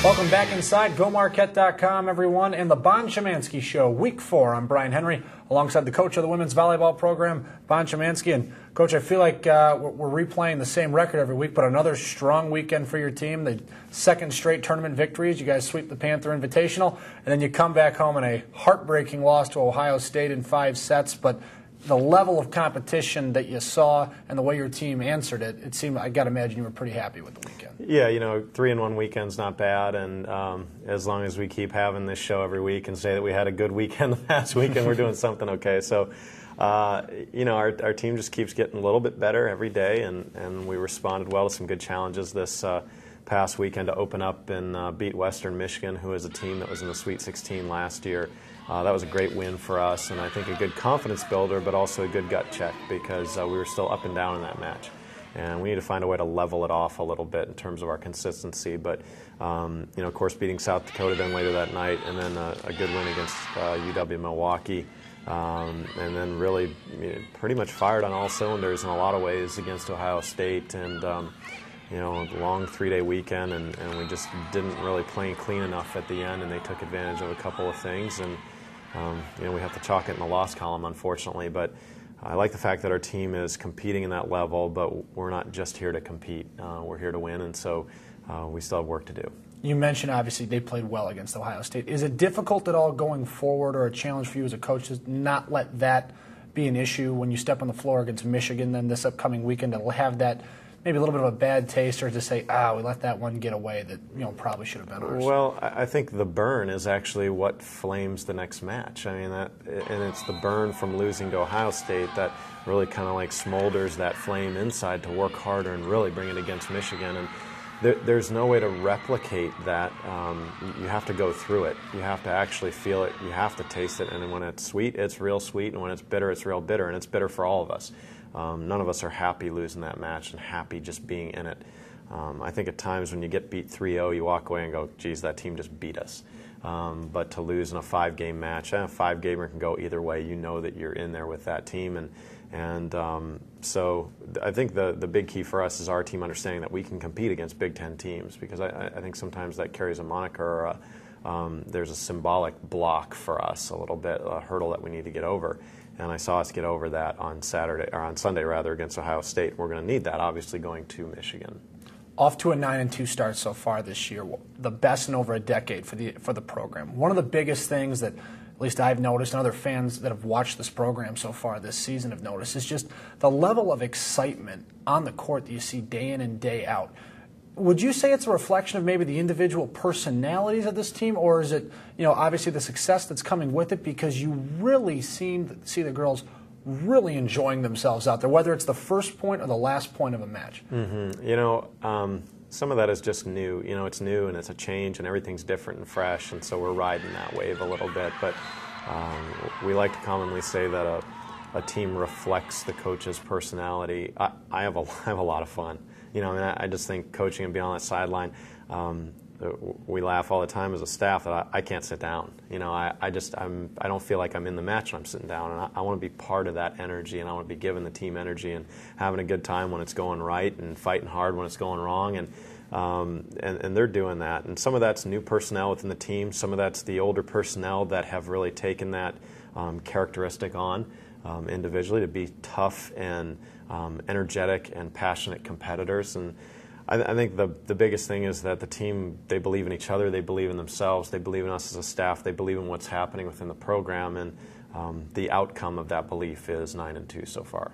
Welcome back inside GoMarquette.com, everyone, and the Bond Shymansky Show, Week 4. I'm Brian Henry, alongside the coach of the women's volleyball program, Bond Shymansky. And, Coach, I feel like we're replaying the same record every week, but another strong weekend for your team. The second straight tournament victories. You guys sweep the Panther Invitational, and then you come back home in a heartbreaking loss to Ohio State in 5 sets. But the level of competition that you saw and the way your team answered it, it seemed, I got to imagine you were pretty happy with the weekend. Yeah, 3-in-1 weekend's not bad, and as long as we keep having this show every week and say that we had a good weekend the past weekend, we're doing something okay. So, our team just keeps getting a little bit better every day, and we responded well to some good challenges this past weekend to open up and beat Western Michigan, who is a team that was in the Sweet 16 last year. That was a great win for us, and I think a good confidence builder, but also a good gut check because we were still up and down in that match. And we need to find a way to level it off a little bit in terms of our consistency. But, of course, beating South Dakota then later that night, and then a good win against UW-Milwaukee. And then really pretty much fired on all cylinders in a lot of ways against Ohio State. And, a long 3-day weekend, and we just didn't really play clean enough at the end, and they took advantage of a couple of things. And, we have to chalk it in the loss column, unfortunately. But I like the fact that our team is competing in that level, but we're not just here to compete. We're here to win, and so we still have work to do. You mentioned, obviously, they played well against Ohio State. Is it difficult at all going forward, or a challenge for you as a coach to not let that be an issue when you step on the floor against Michigan then this upcoming weekend, to have that maybe a little bit of a bad taste, or to say, we let that one get away that probably should have been ours? Well, I think the burn is actually what flames the next match. I mean, and it's the burn from losing to Ohio State that really kind of like smolders that flame inside to work harder and really bring it against Michigan. And there's no way to replicate that. You have to go through it. You have to actually feel it. You have to taste it. And when it's sweet, it's real sweet. And when it's bitter, it's real bitter. And it's bitter for all of us. None of us are happy losing that match and happy just being in it. I think at times when you get beat 3-0, you walk away and go, geez, that team just beat us. But to lose in a 5-game match, a 5-gamer can go either way. You know that you're in there with that team. And so I think the big key for us is our team understanding that we can compete against Big Ten teams, because I think sometimes that carries a moniker or there's a symbolic block for us, a little bit, a hurdle that we need to get over. And I saw us get over that on Sunday against Ohio State. We're going to need that, obviously, going to Michigan. Off to a 9-2 start so far this year, the best in over a decade for the program. One of the biggest things that at least I've noticed, and other fans that have watched this program so far this season have noticed, is just the level of excitement on the court that you see day in and day out. Would you say it's a reflection of maybe the individual personalities of this team, or is it, obviously the success that's coming with it, because you really seem to see the girls really enjoying themselves out there, whether it's the first point or the last point of a match? Mm-hmm. Some of that is just new. It's new and it's a change and everything's different and fresh, and so we're riding that wave a little bit. But we like to commonly say that a team reflects the coach's personality. I have a lot of fun. I just think coaching and being on that sideline, we laugh all the time as a staff that I can't sit down. I don't feel like I'm in the match when I'm sitting down, and I want to be part of that energy, and I want to be giving the team energy and having a good time when it's going right and fighting hard when it's going wrong, and they're doing that. And some of that's new personnel within the team. Some of that's the older personnel that have really taken that characteristic on individually to be tough and energetic and passionate competitors. And I think the biggest thing is that the team, they believe in each other, they believe in themselves, they believe in us as a staff, they believe in what's happening within the program, and the outcome of that belief is 9-2 so far.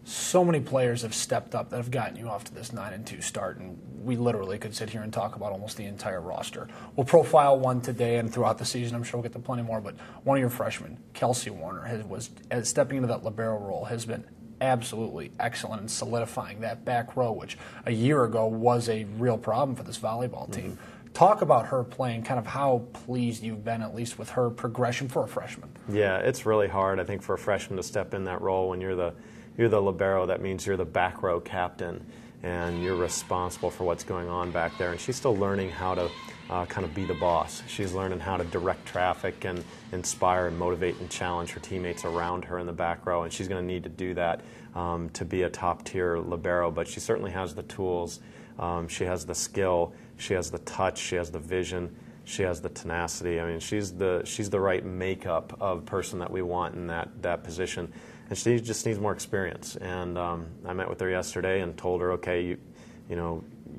So many players have stepped up that have gotten you off to this 9-2 start, and we literally could sit here and talk about almost the entire roster. We'll profile one today and throughout the season. I'm sure we'll get to plenty more, but one of your freshmen, Kelsey Warner, was stepping into that libero role, has been absolutely excellent in solidifying that back row, which a year ago was a real problem for this volleyball team. Mm-hmm. Talk about her playing, kind of how pleased you've been, at least with her progression for a freshman. Yeah, it's really hard, I think, for a freshman to step in that role when you're the libero. That means you're the back row captain, and you're responsible for what's going on back there. And she's still learning how to kind of be the boss. She's learning how to direct traffic and inspire and motivate and challenge her teammates around her in the back row, and she's going to need to do that to be a top-tier libero, but she certainly has the tools. She has the skill, she has the touch, she has the vision, she has the tenacity. I mean, she's the right makeup of person that we want in that position, and she just needs more experience. And I met with her yesterday and told her, okay,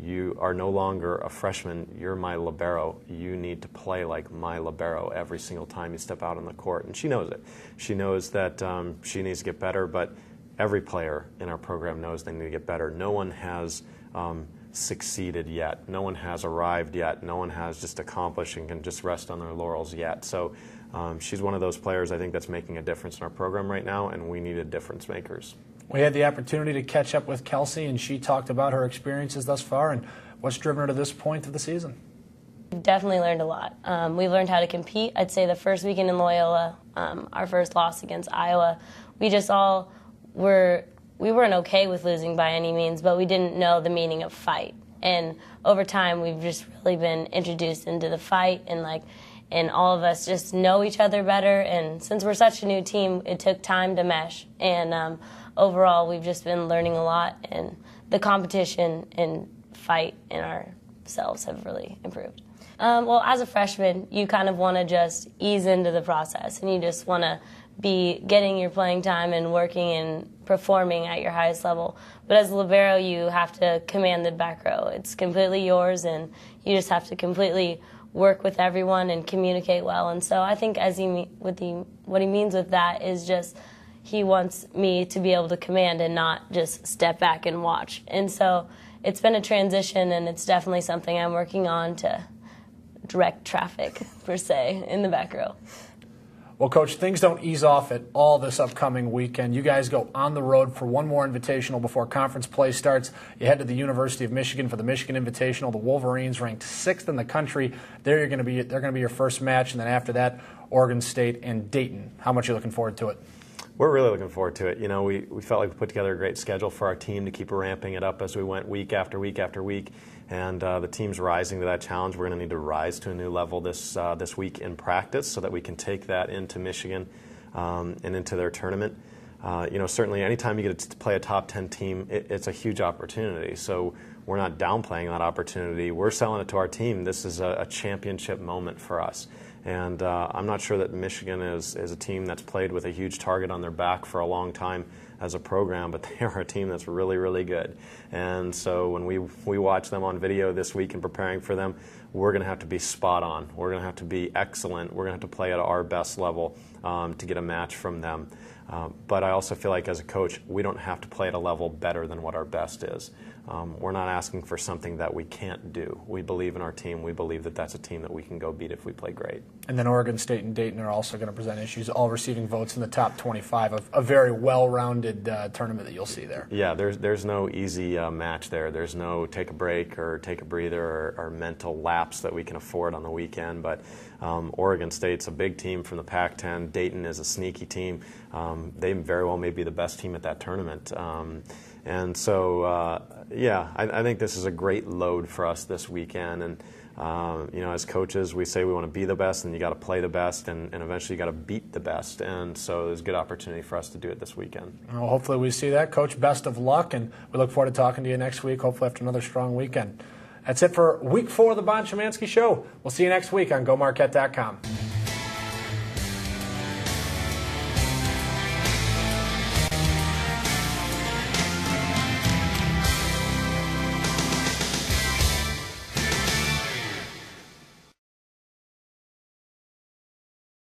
you are no longer a freshman, you're my libero. You need to play like my libero every single time you step out on the court. And she knows it. She knows that she needs to get better, but every player in our program knows they need to get better. No one has succeeded yet. No one has arrived yet. No one has just accomplished and can just rest on their laurels yet. So she's one of those players I think that's making a difference in our program right now, and we needed difference makers. We had the opportunity to catch up with Kelsey, and she talked about her experiences thus far and what's driven her to this point of the season. Definitely learned a lot. We learned how to compete. I'd say the first weekend in Loyola, our first loss against Iowa, we weren't okay with losing by any means, but we didn't know the meaning of fight. And over time, we've just really been introduced into the fight, and all of us just know each other better. And since we're such a new team, it took time to mesh. And overall, we've just been learning a lot, and the competition and fight in ourselves have really improved. Well, as a freshman, you kind of want to just ease into the process, and you just want to be getting your playing time and working and performing at your highest level. But as a libero, you have to command the back row. It's completely yours, and you just have to completely work with everyone and communicate well. And so I think what he means with that is just he wants me to be able to command and not just step back and watch. And so it's been a transition, and it's definitely something I'm working on to direct traffic, per se, in the back row. Well, Coach, things don't ease off at all this upcoming weekend. You guys go on the road for one more invitational before conference play starts. You head to the University of Michigan for the Michigan Invitational. The Wolverines, ranked 6th in the country. They're going to be your first match, and then after that, Oregon State and Dayton. How much are you looking forward to it? We're really looking forward to it. You know, we felt like we put together a great schedule for our team to keep ramping it up as we went week after week after week. And the team's rising to that challenge. We're going to need to rise to a new level this week in practice so that we can take that into Michigan and into their tournament. Certainly anytime you get to play a top 10 team, it's a huge opportunity. So we're not downplaying that opportunity. We're selling it to our team. This is a championship moment for us. And I'm not sure that Michigan is a team that's played with a huge target on their back for a long time as a program, but they are a team that's really, really good. And so when we watch them on video this week and preparing for them, we're going to have to be spot on. We're going to have to be excellent. We're going to have to play at our best level to get a match from them. But I also feel like as a coach, we don't have to play at a level better than what our best is. We're not asking for something that we can't do. We believe in our team. We believe that that's a team that we can go beat if we play great. And then Oregon State and Dayton are also going to present issues, all receiving votes in the top 25 of a very well-rounded tournament that you'll see there. Yeah, there's no easy match there. There's no take a break or take a breather or mental lapse that we can afford on the weekend. But Oregon State's a big team from the Pac-10. Dayton is a sneaky team. They very well may be the best team at that tournament. And so, I think this is a great load for us this weekend. And, as coaches, we say we want to be the best, and you got to play the best, and eventually you got to beat the best. And so there's a good opportunity for us to do it this weekend. Well, hopefully we see that. Coach, best of luck, and we look forward to talking to you next week, hopefully after another strong weekend. That's it for Week 4 of the Bond Shymansky Show. We'll see you next week on GoMarquette.com.